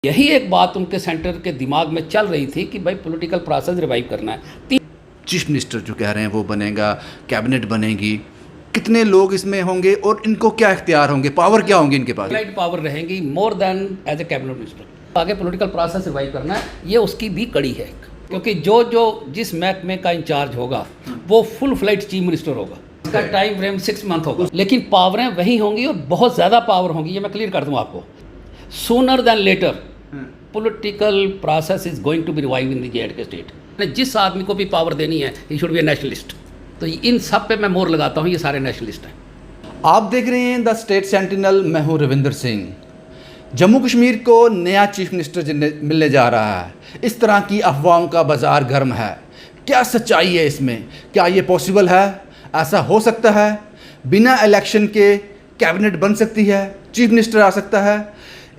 यही एक बात उनके सेंटर के दिमाग में चल रही थी कि भाई पॉलिटिकल प्रोसेस रिवाइव करना है। चीफ मिनिस्टर जो कह रहे हैं वो बनेगा, कैबिनेट बनेगी, कितने लोग इसमें होंगे और इनको क्या इख्तियार होंगे, पावर क्या होंगे इनके पास? राइट पावर रहेंगी more than as a cabinet minister. आगे पॉलिटिकल प्रोसेस रिवाइव करना है, ये उसकी भी कड़ी है, क्योंकि जो जिस महकमे का इंचार्ज होगा वो फुल फ्लाइट चीफ मिनिस्टर होगा। इसका टाइम फ्रेम 6 मंथ होगा, लेकिन पावरें वही होंगी और बहुत ज़्यादा पावर होंगी। ये मैं क्लियर कर दूँ आपको। Sooner than later political process is going to be revive in the J&K state. जिस आदमी को भी पावर देनी है he should be a nationalist. तो इन सब पे मैं मोहर लगाता हूँ, ये सारे नेशनलिस्ट हैं। आप देख रहे हैं द स्टेट सेंटिनल, मैं हूं रविंदर सिंह। जम्मू कश्मीर को नया चीफ मिनिस्टर मिलने जा रहा है। इस तरह की अफवाहों का बाजार गर्म है। क्या सच्चाई है इसमें? क्या ये पॉसिबल है? ऐसा हो सकता है? बिना इलेक्शन के कैबिनेट बन सकती है, चीफ मिनिस्टर आ सकता है?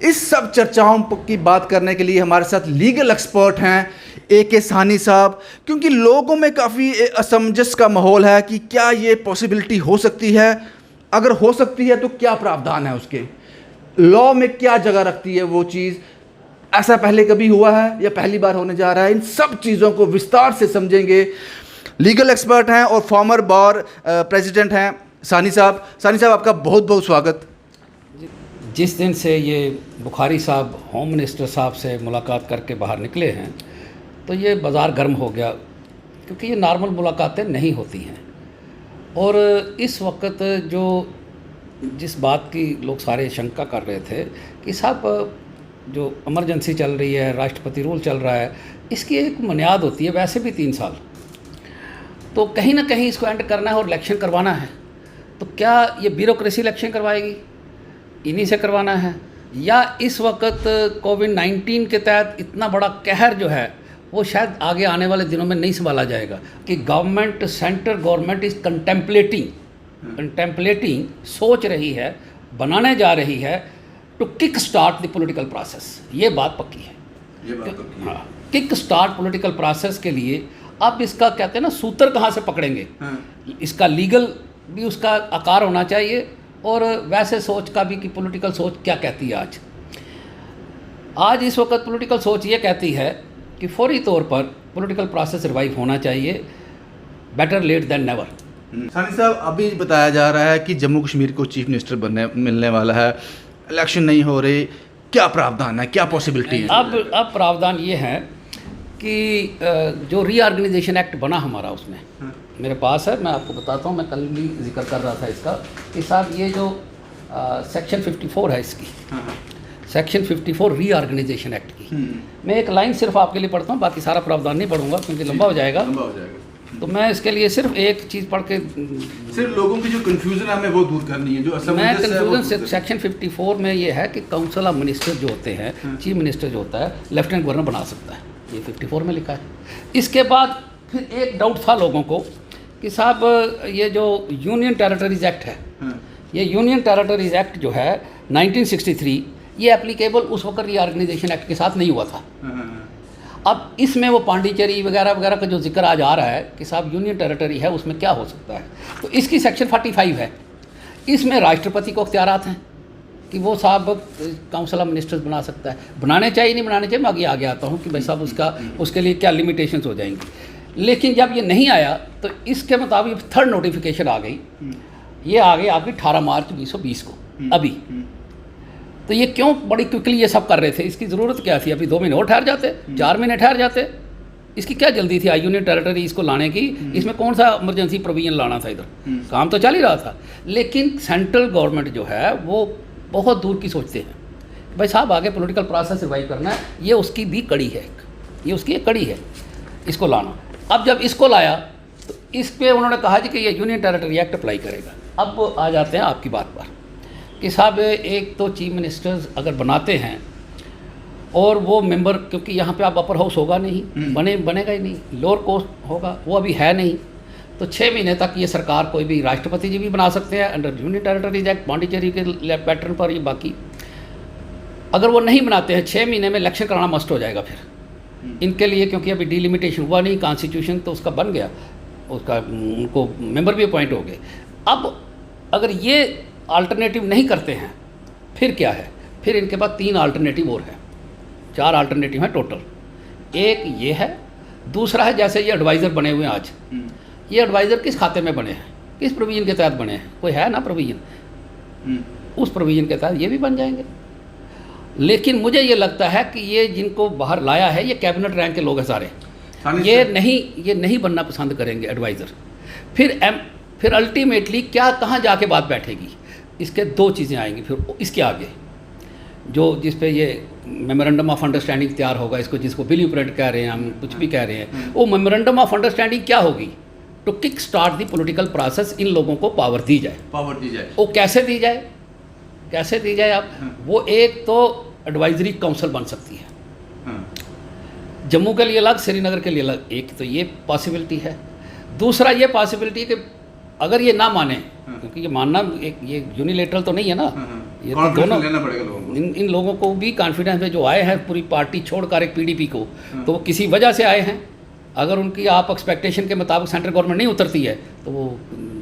इस सब चर्चाओं की बात करने के लिए हमारे साथ लीगल एक्सपर्ट हैं AK साहनी साहब, क्योंकि लोगों में काफ़ी असमंजस का माहौल है कि क्या ये पॉसिबिलिटी हो सकती है। अगर हो सकती है तो क्या प्रावधान है उसके, लॉ में क्या जगह रखती है वो चीज़, ऐसा पहले कभी हुआ है या पहली बार होने जा रहा है? इन सब चीज़ों को विस्तार से समझेंगे। लीगल एक्सपर्ट हैं और फॉर्मर बार प्रेसिडेंट हैं साहनी साहब। साहनी साहब, आपका बहुत बहुत स्वागत। जिस दिन से ये बुखारी साहब होम मिनिस्टर साहब से मुलाकात करके बाहर निकले हैं तो ये बाज़ार गर्म हो गया, क्योंकि ये नॉर्मल मुलाकातें नहीं होती हैं। और इस वक्त जिस बात की लोग सारे शंका कर रहे थे कि साहब जो इमरजेंसी चल रही है, राष्ट्रपति रूल चल रहा है, इसकी एक बुनियाद होती है, वैसे भी 3 साल, तो कहीं ना कहीं इसको एंड करना है और इलेक्शन करवाना है। तो क्या ये ब्यूरोक्रेसी इलेक्शन करवाएगी, इन्हीं से करवाना है, या इस वक्त कोविड-19 के तहत इतना बड़ा कहर जो है वो शायद आगे आने वाले दिनों में नहीं संभाला जाएगा कि government, central government is contemplating, सोच रही है, बनाने जा रही है to kick start the political process. ये बात पक्की है, हाँ, किक स्टार्ट पॉलिटिकल प्रोसेस के लिए अब इसका कहते हैं ना, सूत्र कहाँ से पकड़ेंगे। इसका लीगल भी उसका आकार होना चाहिए और वैसे सोच का भी कि पॉलिटिकल सोच क्या कहती है। आज इस वक्त पॉलिटिकल सोच ये कहती है कि फौरी तौर पर पॉलिटिकल प्रोसेस रिवाइव होना चाहिए, better late than never. Sahni साहब, अभी बताया जा रहा है कि जम्मू कश्मीर को चीफ मिनिस्टर मिलने वाला है, इलेक्शन नहीं हो रही, क्या प्रावधान है, क्या पॉसिबिलिटी है? अब प्रावधान ये है कि जो रीऑर्गेनाइजेशन एक्ट बना हमारा, उसमें मेरे पास है, मैं आपको बताता हूँ, मैं कल भी जिक्र कर रहा था इसका कि साहब ये जो सेक्शन 54 है इसकी, सेक्शन 54 रीऑर्गेनाइजेशन एक्ट की, मैं एक लाइन सिर्फ आपके लिए पढ़ता हूँ, बाकी सारा प्रावधान नहीं पढ़ूंगा क्योंकि लंबा हो जाएगा। तो मैं इसके लिए सिर्फ एक चीज़ पढ़ के, सिर्फ लोगों की जो कन्फ्यूजन है हमें वो दूर करनी है, जो मैं कन्फ्यूजन सेक्शन 54 में ये है कि काउंसिल ऑफ मिनिस्टर जो होते हैं, चीफ मिनिस्टर जो होता है, लेफ्टिनेंट गवर्नर बना सकता है, ये 54 में लिखा है। इसके बाद फिर एक डाउट था लोगों को कि साहब ये जो यूनियन टेरिटरीज एक्ट है, ये यूनियन टेरिटरीज एक्ट जो है 1963, ये एप्लीकेबल उस वक्त रीऑर्गेनाइजेशन एक्ट के साथ नहीं हुआ था। अब इसमें वो पांडिचेरी वगैरह वगैरह का जो जिक्र आज आ रहा है कि साहब यूनियन टेरिटरी है, उसमें क्या हो सकता है, तो इसकी सेक्शन 45 है, इसमें राष्ट्रपति को अख्तियारात हैं कि वो साहब काउंसिल ऑफ मिनिस्टर्स बना सकता है। बनाने चाहिए नहीं बनाने चाहिए, मैं आगे आता हूँ कि भाई साहब उसके लिए क्या लिमिटेशंस हो जाएंगी। लेकिन जब ये नहीं आया तो इसके मुताबिक थर्ड नोटिफिकेशन आ गई, ये आ गई आपकी 18 मार्च 2020 को अभी। तो ये क्यों बड़ी क्विकली ये सब कर रहे थे, इसकी ज़रूरत क्या थी? अभी 2 महीने और ठहर जाते, 4 महीने ठहर जाते, इसकी क्या जल्दी थी यूनियन टेरिटरी इसको लाने की? इसमें कौन सा इमरजेंसी प्रोविजन लाना था? इधर काम तो चल ही रहा था। लेकिन सेंट्रल गवर्नमेंट जो है वो बहुत दूर की सोचते हैं, भाई साहब आगे पॉलिटिकल प्रोसेस रिवाइव करना है, ये उसकी भी कड़ी है, ये उसकी एक कड़ी है इसको लाना। अब जब इसको लाया तो इस पर उन्होंने कहा जी कि ये यूनियन टेरिटरी एक्ट अप्लाई करेगा। अब आ जाते हैं आपकी बात पर कि साहब एक तो चीफ मिनिस्टर्स अगर बनाते हैं और वो मेंबर, क्योंकि यहाँ पे आप अपर हाउस होगा नहीं, बनेगा ही नहीं, लोअर कोर्ट होगा, वो अभी है नहीं, तो 6 महीने तक ये सरकार कोई भी राष्ट्रपति जी भी बना सकते हैं under union territories act, Pondicherry के पैटर्न पर। ये बाकी अगर वो नहीं बनाते हैं 6 महीने में इलेक्शन कराना मस्ट हो जाएगा फिर इनके लिए, क्योंकि अभी डिलिमिटेशन हुआ नहीं, कॉन्स्टिट्यूशन तो उसका बन गया, उसका उनको मेंबर भी अपॉइंट हो गए। अब अगर ये अल्टरनेटिव नहीं करते हैं फिर क्या है? फिर इनके पास 3 अल्टरनेटिव और है। 4 अल्टरनेटिव हैं टोटल। एक ये है, दूसरा है जैसे ये एडवाइज़र बने हुए हैं आज, ये एडवाइज़र किस खाते में बने हैं, किस प्रोविज़न के तहत बने हैं, कोई है ना प्रोविज़न, उस प्रोविज़न के तहत ये भी बन जाएंगे। लेकिन मुझे ये लगता है कि ये जिनको बाहर लाया है ये कैबिनेट रैंक के लोग हैं सारे, ये नहीं बनना पसंद करेंगे एडवाइज़र। फिर अल्टीमेटली क्या कहाँ जाके बात बैठेगी, इसके 2 चीज़ें आएंगी फिर इसके आगे, जो जिस पे ये मेमोरेंडम ऑफ अंडरस्टैंडिंग तैयार होगा, इसको जिसको बिल ऑपरेट कह रहे हैं, हम कुछ भी कह रहे हैं, वो मेमोरेंडम ऑफ अंडरस्टैंडिंग क्या होगी, to kick start the political process, इन लोगों को पावर दी जाए। वो कैसे दी जाए आप, वो एक तो एडवाइजरी काउंसिल बन सकती है, जम्मू के लिए अलग, श्रीनगर के लिए अलग, एक तो ये पॉसिबिलिटी है। दूसरा ये पॉसिबिलिटी कि अगर ये ना माने, क्योंकि ये मानना ये यूनिलेटरल तो नहीं है ना, ये तो दोनों लेना पड़ेगा लोगों को। इन लोगों को भी कॉन्फिडेंस में जो आए हैं पूरी पार्टी छोड़कर एक पीडीपी को, तो वो किसी वजह से आए हैं। अगर उनकी आप एक्सपेक्टेशन के मुताबिक सेंट्रल गवर्नमेंट नहीं उतरती है तो वो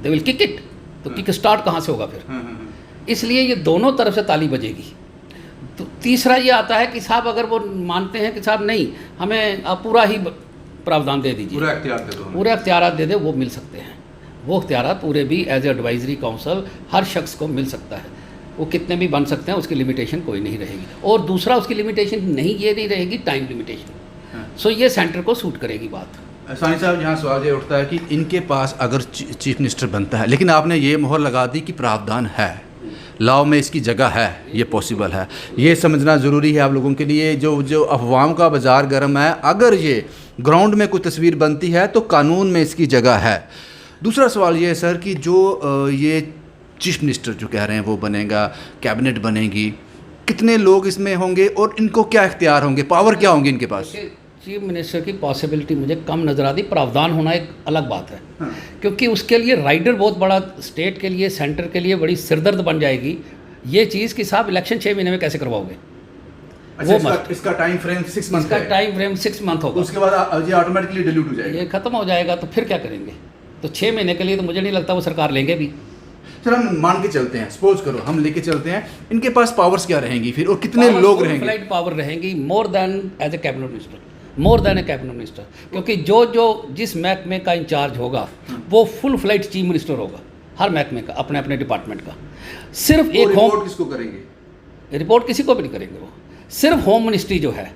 दे विल किक इट, तो किक स्टार्ट कहाँ से होगा फिर। इसलिए ये दोनों तरफ से ताली बजेगी। तो तीसरा ये आता है कि साहब अगर वो मानते हैं कि साहब नहीं, हमें आप पूरा ही प्रावधान दे दीजिए, पूरे अख्तियार दे दे, वो मिल सकते हैं। वो अख्तियार पूरे भी एज एडवाइजरी काउंसिल हर शख्स को मिल सकता है, वो कितने भी बन सकते हैं, उसकी लिमिटेशन कोई नहीं रहेगी। और दूसरा उसकी लिमिटेशन ये नहीं रहेगी टाइम लिमिटेशन, सो ये सेंटर को सूट करेगी बात। सानी साहब, यहाँ सवाल ये उठता है कि इनके पास अगर चीफ मिनिस्टर बनता है, लेकिन आपने ये मोहर लगा दी कि प्रावधान है, लॉ में इसकी जगह है, ये पॉसिबल है, ये समझना ज़रूरी है आप लोगों के लिए। जो अफवाहों का बाज़ार गर्म है, अगर ये ग्राउंड में कोई तस्वीर बनती है तो कानून में इसकी जगह है। दूसरा सवाल ये है सर कि जो ये चीफ मिनिस्टर जो कह रहे हैं वो बनेगा, कैबिनेट बनेगी, कितने लोग इसमें होंगे और इनको क्या इख्तियार होंगे, पावर क्या होंगे इनके पास? चीफ मिनिस्टर की पॉसिबिलिटी मुझे कम नज़र आती, प्रावधान होना एक अलग बात है। क्योंकि उसके लिए राइडर बहुत बड़ा, स्टेट के लिए, सेंटर के लिए बड़ी सिरदर्द बन जाएगी ये चीज़ कि साहब इलेक्शन 6 महीने में कैसे करवाओगे। अच्छा, इसका टाइम फ्रेम 6 मंथ, इसका टाइम फ्रेम 6 मंथ होगा, उसके बाद ये ऑटोमेटिकली डिलीट हो जाएगा, ये खत्म हो जाएगा। तो फिर क्या करेंगे? तो 6 महीने के लिए तो मुझे नहीं लगता वो सरकार लेंगे भी। सर हम मान के चलते हैं, सपोज करो हम लेके चलते हैं, इनके पास पावर्स क्या रहेंगी फिर, और कितने लोग रहेंगे? फ्लाइट पावर रहेंगी, more than as a cabinet minister, more than a cabinet minister. क्योंकि जो जिस महकमे का इंचार्ज होगा वो फुल फ्लाइट चीफ मिनिस्टर होगा, हर महकमे का, अपने अपने डिपार्टमेंट का। सिर्फ एक रिपोर्ट किसको करेंगे? रिपोर्ट किसी को भी नहीं करेंगे, वो सिर्फ होम मिनिस्ट्री जो है,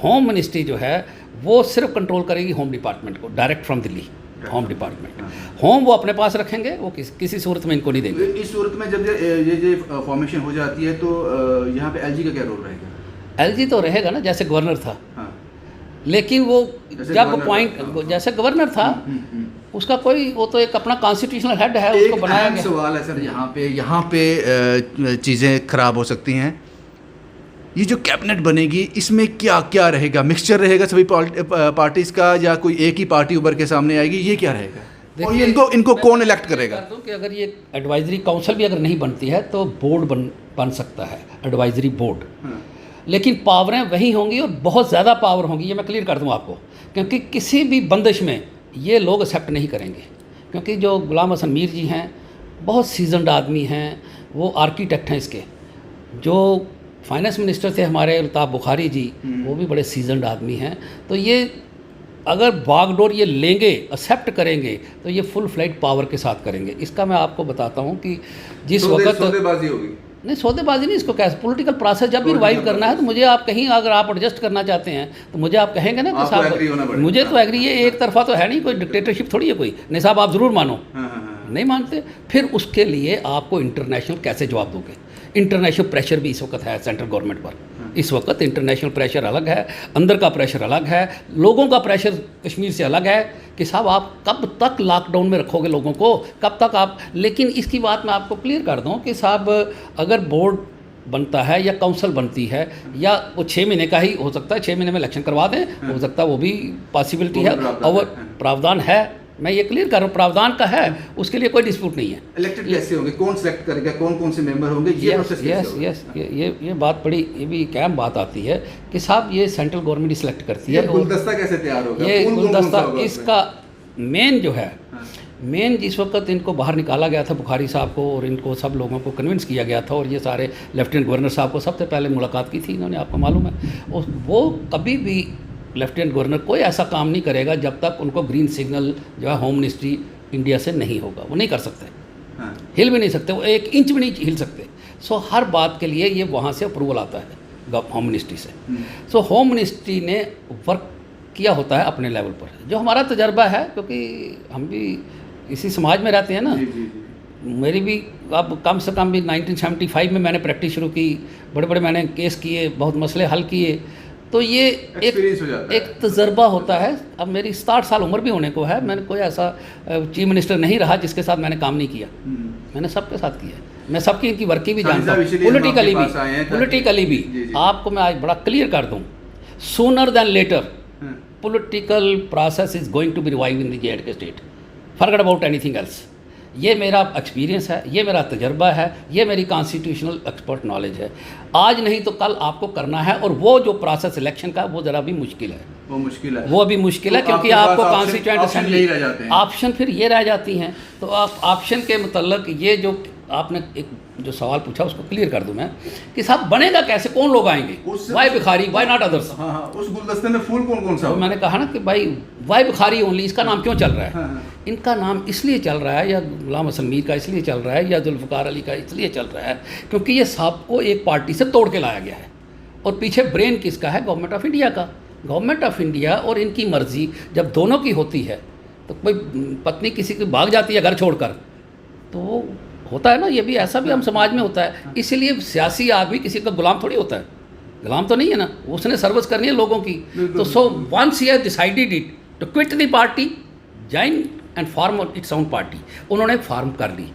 होम मिनिस्ट्री जो है वो सिर्फ कंट्रोल करेगी होम डिपार्टमेंट को, direct from Delhi home department. Home वो अपने पास रखेंगे, वो किसी सूरत में इनको नहीं देंगे। इस सूरत में जब ये फॉर्मेशन हो जाती है तो यहाँ पे एलजी का क्या रोल रहेगा? एलजी तो रहेगा ना, जैसे गवर्नर था। लेकिन वो जब पॉइंट जैसे गवर्नर था उसका कोई, वो तो एक अपना कॉन्स्टिट्यूशनल हेड है, उसको बनाया गया। सवाल है सर, यहाँ पे चीज़ें खराब हो सकती हैं। ये जो कैबिनेट बनेगी इसमें क्या क्या रहेगा? मिक्सचर रहेगा सभी पार्टीज का, या कोई एक ही पार्टी उभर के सामने आएगी, ये क्या रहेगा? और ये इनको कौन इलेक्ट करेगा? सौदेबाजी होगी, नहीं सौदेबाजी नहीं, इसको कैसे पॉलिटिकल प्रोसेस जब भी रिवाइव करना है तो मुझे आप कहीं अगर आप एडजस्ट करना चाहते हैं तो मुझे आप कहेंगे ना कि साहब मुझे तो एग्री, ये एक तरफा तो है नहीं, कोई डिक्टेटरशिप थोड़ी है कोई, नहीं साहब आप ज़रूर मानो। नहीं मानते, फिर उसके लिए आपको इंटरनेशनल कैसे जवाब दोगे? इंटरनेशनल प्रेशर भी इस वक्त है सेंट्रल गवर्नमेंट पर। इस वक्त इंटरनेशनल प्रेशर अलग है, अंदर का प्रेशर अलग है, लोगों का प्रेशर कश्मीर से अलग है कि साहब आप कब तक लॉकडाउन में रखोगे लोगों को, कब तक आप। लेकिन इसकी बात मैं आपको क्लियर कर दूं कि साहब अगर बोर्ड बनता है या काउंसिल बनती है, या वो 6 महीने का ही हो सकता है, 6 महीने में इलेक्शन करवा दें, हो सकता है वो भी पॉसिबिलिटी है, और प्रावधान है, मैं ये क्लियर कर रहा हूँ, प्रावधान का है, उसके लिए कोई डिस्प्यूट नहीं है। इलेक्टेड कैसे होंगे, कौन सेलेक्ट करेगा, कौन से मेंबर होंगे, ये प्रोसेस कैसे होगा? ये बात बड़ी, ये भी एक अहम बात आती है कि साहब ये सेंट्रल गवर्नमेंट ही सिलेक्ट करती है। गुलदस्ता कैसे तैयार होगा? ये गुलदस्ता इसका मेन जो है मेन जिस वक्त इनको बाहर निकाला गया था बुखारी साहब को और इनको सब लोगों को कन्विंस किया गया था और ये सारे लेफ्टिनेंट गवर्नर साहब को सबसे पहले मुलाकात की थी इन्होंने, आपको मालूम है। और वो कभी भी लेफ्टिनेंट गवर्नर कोई ऐसा काम नहीं करेगा जब तक उनको ग्रीन सिग्नल जो है होम मिनिस्ट्री इंडिया से नहीं होगा, वो नहीं कर सकते। हाँ। हिल भी नहीं सकते, वो 1 इंच भी नहीं हिल सकते। सो हर बात के लिए ये वहाँ से अप्रूवल आता है होम मिनिस्ट्री से। सो होम मिनिस्ट्री ने वर्क किया होता है अपने लेवल पर, जो हमारा तजर्बा है, क्योंकि हम भी इसी समाज में रहते हैं ना। मेरी भी अब कम से कम भी 1975 में मैंने प्रैक्टिस शुरू की, बड़े बड़े मैंने केस किए, बहुत मसले हल किए, तो ये एक तजर्बा होता है। अब मेरी 60 साल उम्र भी होने को है, मैंने कोई ऐसा चीफ मिनिस्टर नहीं रहा जिसके साथ मैंने काम नहीं किया। मैंने सबके साथ किया, मैं सबकी इनकी वर्किंग भी जानता हूँ, पोलिटिकली भी। आपको मैं आज बड़ा क्लियर कर दूँ, sooner than later political process is going to be revive in the J and K state, forget about anything else. ये मेरा एक्सपीरियंस है, ये मेरा तजर्बा है, ये मेरी कॉन्स्टिट्यूशनल एक्सपर्ट नॉलेज है। आज नहीं तो कल आपको करना है, और वो जो प्रोसेस इलेक्शन का वो ज़रा भी मुश्किल है, वो भी मुश्किल है, क्योंकि आपको कॉन्स्टिट्यूएंट असेंबली ऑप्शन फिर ये रह जाती हैं। तो आप ऑप्शन के मुतल्लक ये जो आपने एक जो सवाल पूछा उसको क्लियर कर दूं मैं कि साहब बनेगा कैसे, कौन लोग आएंगे, वाई भिखारी, वाई नॉट अदर्स। उस गुलदस्ते में फूल कौन कौन सा? तो मैंने कहा ना कि भाई वाई भिखारी ओनली, इसका नाम क्यों चल रहा है? इनका नाम इसलिए चल रहा है, या गुलाम हसन मीर का इसलिए चल रहा है, या जुल्फ़िकार अली का इसलिए चल रहा है क्योंकि ये सबको एक पार्टी से तोड़ के लाया गया है, और पीछे ब्रेन किसका है? गवर्नमेंट ऑफ इंडिया का। गवर्नमेंट ऑफ इंडिया और इनकी मर्जी जब दोनों की होती है, तो कोई पत्नी किसी की भाग जाती है घर छोड़कर, तो होता है ना, ये भी ऐसा भी हम समाज में होता है। इसीलिए सियासी आदमी किसी का गुलाम थोड़ी होता है, गुलाम तो नहीं है ना, उसने सर्विस करनी है लोगों की। तो so once he has decided it to quit the party, join and form its own party, उन्होंने फॉर्म कर ली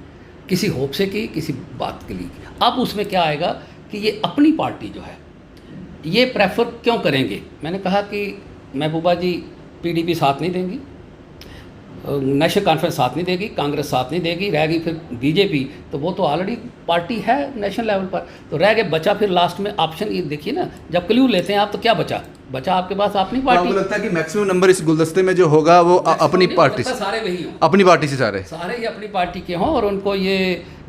किसी होप से की, किसी बात के लिए। अब उसमें क्या आएगा कि ये अपनी पार्टी जो है ये प्रेफर क्यों करेंगे? मैंने कहा कि महबूबा जी पीडीपी साथ नहीं देंगी, नेशनल कॉन्फ्रेंस साथ नहीं देगी, कांग्रेस साथ नहीं देगी, रहेगी फिर बीजेपी, तो वो तो ऑलरेडी पार्टी है नेशनल लेवल पर, तो रह गए बचा फिर लास्ट में ऑप्शन। ये देखिए ना, जब क्ल्यू लेते हैं आप तो क्या बचा आपके पास अपनी पार्टी। आपको लगता है कि मैक्सिमम नंबर इस गुलदस्ते में जो होगा वो अपनी पार्टी से, सारे वही हों, अपनी पार्टी से सारे ही अपनी पार्टी के हों, और उनको ये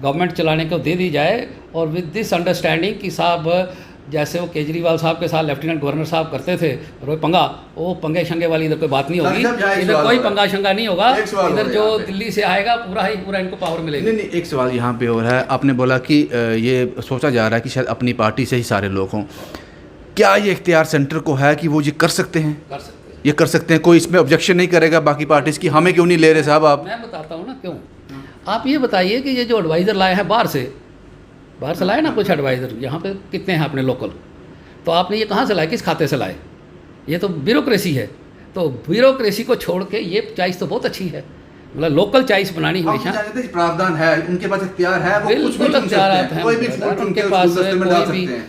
गवर्नमेंट चलाने को दे दी जाए, और विद दिस अंडरस्टैंडिंग कि साहब जैसे वो केजरीवाल साहब के साथ लेफ्टिनेंट गवर्नर साहब करते थे, रोए पंगा, वो पंगे शंगे वाली इधर कोई बात नहीं होगी, इधर कोई पंगा शंगा नहीं होगा, इधर जो दिल्ली से आएगा पूरा इनको पावर मिलेगी। नहीं, एक सवाल यहाँ पे और है, आपने बोला कि ये सोचा जा रहा है कि शायद अपनी पार्टी से ही सारे लोग हों, क्या ये इख्तियार सेंटर को है कि वो ये कर सकते हैं? ये कर सकते हैं, कोई इसमें ऑब्जेक्शन नहीं करेगा बाकी पार्टीज़ की, हमें क्यों नहीं ले रहे साहब आप? मैं बताता हूँ ना क्यों। आप ये बताइए कि ये जो एडवाइज़र लाए हैं बाहर से लाए ना कुछ एडवाइज़र, यहाँ पे कितने हैं अपने लोकल, तो आपने ये कहाँ से लाए, किस खाते से लाए? ये तो ब्यूरोक्रेसी है। तो ब्यूरोक्रेसी को छोड़ के ये चॉइस तो बहुत अच्छी है, मतलब लोकल चॉइस बनानी हमेशा। प्रावधान है, उनके पास इख्तियार है, वो कुछ भी चुन सकते हैं, कोई भी फूल चुन के उस गुलदस्ते में डाल सकते हैं।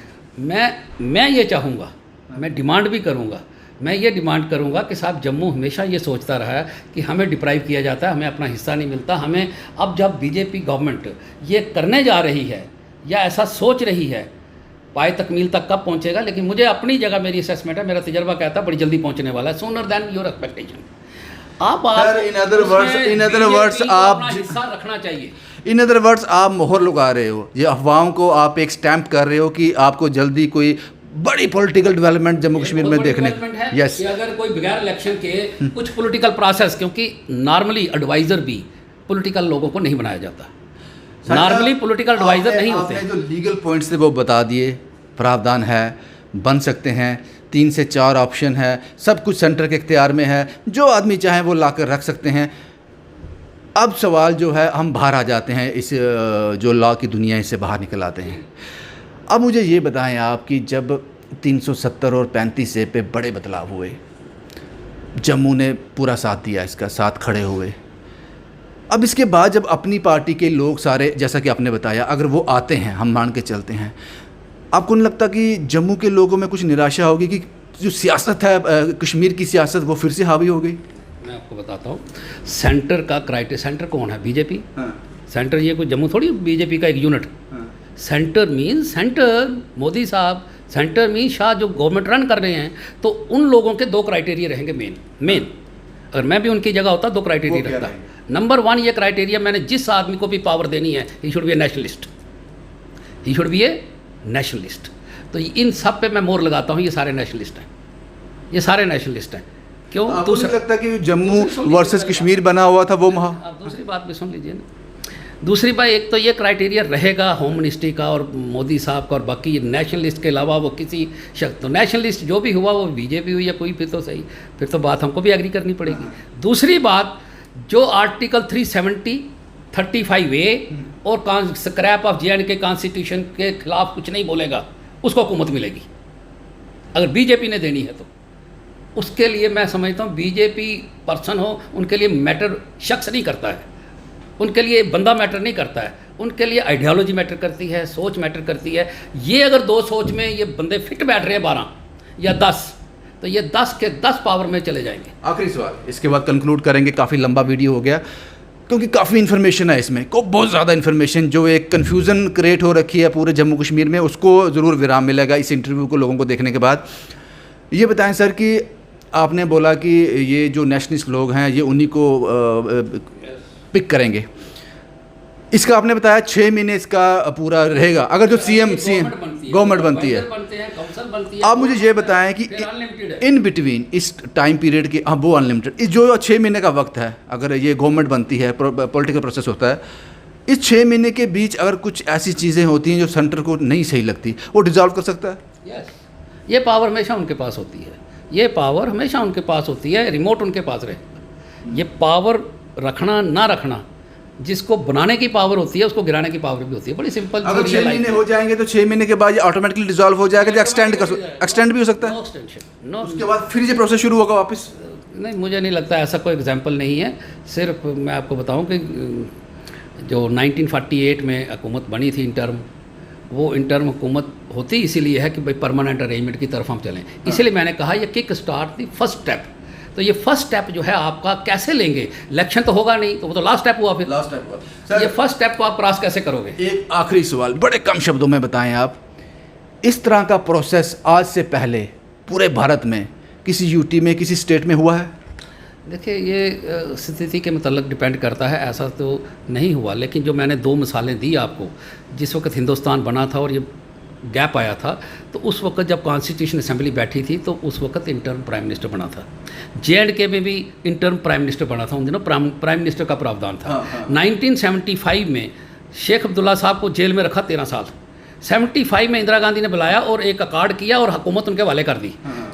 मैं ये चाहूँगा, मैं डिमांड भी करूँगा, मैं ये डिमांड करूँगा कि साहब जम्मू हमेशा ये सोचता रहा है कि हमें डिप्राइव किया जाता है, हमें अपना हिस्सा नहीं मिलता। हमें अब जब बीजेपी गवर्नमेंट ये करने जा रही है या ऐसा सोच रही है, पाए तकमील तक कब पहुंचेगा, लेकिन मुझे अपनी जगह मेरी असेसमेंट है, मेरा तजर्बा कहता है बड़ी जल्दी पहुंचने वाला है, sooner than your expectation. In other words आप हिस्सा रखना चाहिए। इन अदर वर्ड्स आप मोहर लगा रहे हो, ये अफवाहों को आप एक स्टैंप कर रहे हो कि आपको जल्दी कोई बड़ी पॉलिटिकल डेवलपमेंट जम्मू कश्मीर में देखने। यस, अगर कोई बगैर इलेक्शन के कुछ पॉलिटिकल प्रोसेस, क्योंकि नॉर्मली एडवाइज़र भी पॉलिटिकल लोगों को नहीं बनाया जाता, नॉर्मली पॉलिटिकल एडवाइज़र नहीं होते। जो लीगल पॉइंट्स थे वो बता दिए, प्रावधान है, बन सकते हैं, 3 से 4 ऑप्शन है, सब कुछ सेंटर के इख्तियार में है, जो आदमी चाहे वो लाकर रख सकते हैं। अब सवाल जो है, हम बाहर आ जाते हैं, इस जो लॉ की दुनिया इससे बाहर निकल आते हैं। अब मुझे ये बताएं आप कि जब 370 और 35 ए पे बड़े बदलाव हुए, जम्मू ने पूरा साथ दिया, इसका साथ खड़े हुए। अब इसके बाद जब अपनी पार्टी के लोग सारे, जैसा कि आपने बताया, अगर वो आते हैं, हम मान के चलते हैं, आपको नहीं लगता कि जम्मू के लोगों में कुछ निराशा होगी कि जो सियासत है, कश्मीर की सियासत, वो फिर से हावी हो गई? मैं आपको बताता हूँ, सेंटर का क्राइटेरिया, सेंटर कौन है? बीजेपी। सेंटर ये कोई जम्मू थोड़ी बीजेपी का एक unit. Centre means centre Modi साहब, सेंटर मीन्स शाह जो गवर्नमेंट रन कर रहे हैं, तो उन लोगों के 2 क्राइटेरिया रहेंगे मेन। अगर मैं भी उनकी जगह होता 2 क्राइटेरिया रखता। नंबर 1 ये क्राइटेरिया मैंने जिस आदमी को भी पावर देनी है, he should be a nationalist, he should be a nationalist. तो इन सब पे मैं मोहर लगाता हूँ, ये सारे नेशनलिस्ट हैं, ये सारे नेशनलिस्ट हैं। क्यों? आपको नहीं लगता कि जम्मू वर्सेस कश्मीर बना हुआ था वो आप दूसरी बात भी सुन लीजिए ना। दूसरी बात, एक तो ये क्राइटेरिया रहेगा होम मिनिस्ट्री का और मोदी साहब का, और बाकी नेशनलिस्ट के अलावा वो किसी शख्स, तो नेशनलिस्ट जो भी हुआ वो बीजेपी हुई या कोई भी, तो सही, फिर तो बात हमको भी एग्री करनी पड़ेगी। दूसरी बात, जो आर्टिकल 370, 35A और स्क्रैप ऑफ JNK कॉन्स्टिट्यूशन के खिलाफ कुछ नहीं बोलेगा, उसको हुकूमत मिलेगी अगर बीजेपी ने देनी है तो। उसके लिए मैं समझता हूँ बीजेपी पर्सन हो, उनके लिए मैटर शख्स नहीं करता है, उनके लिए बंदा मैटर नहीं करता है, उनके लिए आइडियोलॉजी मैटर करती है, सोच मैटर करती है। ये अगर 2 सोच में ये बंदे फिट बैठ रहे हैं 12 या 10, तो ये 10 के 10 पावर में चले जाएंगे। आखिरी सवाल, इसके बाद कंक्लूड करेंगे, काफ़ी लंबा वीडियो हो गया क्योंकि काफ़ी इन्फॉर्मेशन है इसमें, को बहुत ज़्यादा इन्फॉर्मेशन, जो एक कन्फ्यूज़न क्रिएट हो रखी है पूरे जम्मू कश्मीर में, उसको ज़रूर विराम मिलेगा इस इंटरव्यू को लोगों को देखने के बाद। ये बताएं सर कि आपने बोला कि ये जो नेशनलिस्ट लोग हैं ये उन्हीं को पिक करेंगे, इसका आपने बताया 6 महीने इसका पूरा रहेगा अगर जो सीएम गवर्नमेंट बनती है। आप मुझे ये बताएं कि इन बिटवीन इस टाइम पीरियड के, हाँ वो अनलिमिटेड, इस जो 6 महीने का वक्त है, अगर ये गवर्नमेंट बनती है, पॉलिटिकल प्रोसेस होता है, इस 6 महीने के बीच अगर कुछ ऐसी चीज़ें होती हैं जो सेंटर को नहीं सही लगती, वो डिज़ॉल्व कर सकता है। यस, ये पावर हमेशा उनके पास होती है, ये पावर हमेशा उनके पास होती है, रिमोट उनके पास रहेगा। ये पावर रखना ना रखना, जिसको बनाने की पावर होती है उसको गिराने की पावर भी होती है। बड़ी सिंपल। अगर 6 महीने हो जाएंगे तो 6 महीने के बाद ये ऑटोमेटिकली डिसॉल्व हो जाएगा, एक्सटेंड भी हो सकता है। नो, उसके बाद फिर ये प्रोसेस शुरू होगा वापस। नहीं, मुझे नहीं लगता, ऐसा कोई एग्जांपल नहीं है। सिर्फ मैं आपको बताऊं कि जो 1948 में हुकूमत बनी थी इंटर्म, वो इंटर्म हुकूमत होती इसीलिए है कि भाई परमानेंट अरेंजमेंट की तरफ हम चलें। इसलिए मैंने कहा ये kick start the first step. तो ये फर्स्ट स्टेप जो है आपका कैसे लेंगे, इलेक्शन तो होगा नहीं, तो वो तो लास्ट स्टेप हुआ। फिर लास्ट स्टेप हुआ, ये फर्स्ट स्टेप को आप क्रॉस कैसे करोगे? एक आखिरी सवाल, बड़े कम शब्दों में बताएं आप, इस तरह का प्रोसेस आज से पहले पूरे भारत में किसी यूटी में, किसी स्टेट में हुआ है? देखिए, ये स्थिति के मतलब डिपेंड करता है, ऐसा तो नहीं हुआ। लेकिन जो मैंने 2 मिसालें दी आपको, जिस वक्त हिंदुस्तान बना था और ये गैप आया था, तो उस वक्त जब कॉन्स्टिट्यूशन असेंबली बैठी थी तो उस वक्त इंटर्म प्राइम मिनिस्टर बना था। JNK में भी इंटर्म प्राइम मिनिस्टर बना था, उन दिनों प्राइम मिनिस्टर का प्रावधान था। 1975 में शेख अब्दुल्ला साहब को जेल में रखा 13 साल। 75 में इंदिरा गांधी ने बुलाया और एक अकार्ड किया और हुकूमत उनके हवाले कर दी।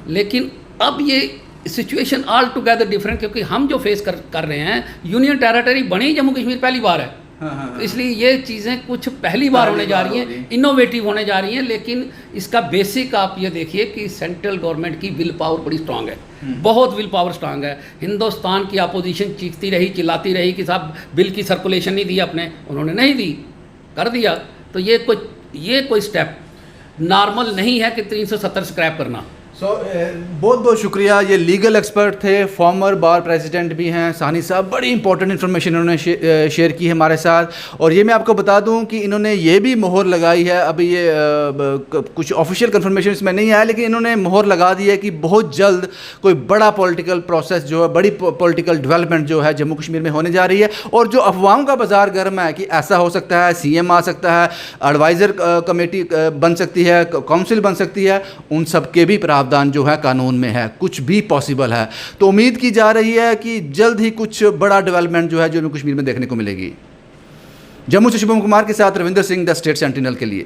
लेकिन अब ये सिचुएशन ऑल टुगेदर डिफरेंट, क्योंकि हम जो फेस कर रहे हैं, यूनियन टेरिटरी बनी जम्मू कश्मीर पहली बार है। तो इसलिए ये चीज़ें कुछ पहली बार होने जा रही हैं, इनोवेटिव होने जा रही हैं। लेकिन इसका बेसिक आप ये देखिए कि सेंट्रल गवर्नमेंट की विल पावर बड़ी स्ट्रांग है, बहुत विल पावर स्ट्रांग है। हिंदुस्तान की अपोजिशन चीखती रही, चिल्लाती रही कि साहब बिल की सर्कुलेशन नहीं दी आपने, उन्होंने नहीं दी, कर दिया। तो ये कोई स्टेप नॉर्मल नहीं है कि 370 स्क्रैप करना। बहुत बहुत शुक्रिया। ये लीगल एक्सपर्ट थे, फॉर्मर बार प्रेसिडेंट भी हैं सानी साहब। बड़ी इंपॉर्टेंट इन्फॉर्मेशन इन्होंने शेयर की है हमारे साथ। और ये मैं आपको बता दूं कि इन्होंने ये भी मोहर लगाई है, अभी ये कुछ ऑफिशियल कंफर्मेशन इसमें नहीं आया, लेकिन इन्होंने मोहर लगा दी है कि बहुत जल्द कोई बड़ा पॉलिटिकल प्रोसेस जो है, बड़ी पॉलिटिकल डेवलपमेंट जो है जम्मू कश्मीर में होने जा रही है। और जो अफवाहों का बाजार गर्म है कि ऐसा हो सकता है, CM आ सकता है, एडवाइज़र कमेटी बन सकती है, काउंसिल बन सकती है, उन सब के भी प्रावधान जो है कानून में है, कुछ भी पॉसिबल है। तो उम्मीद की जा रही है कि जल्द ही कुछ बड़ा डेवलपमेंट जो है जम्मू कश्मीर में देखने को मिलेगी। जम्मू से शुभम कुमार के साथ Ravinder Singh, the state sentinel के लिए।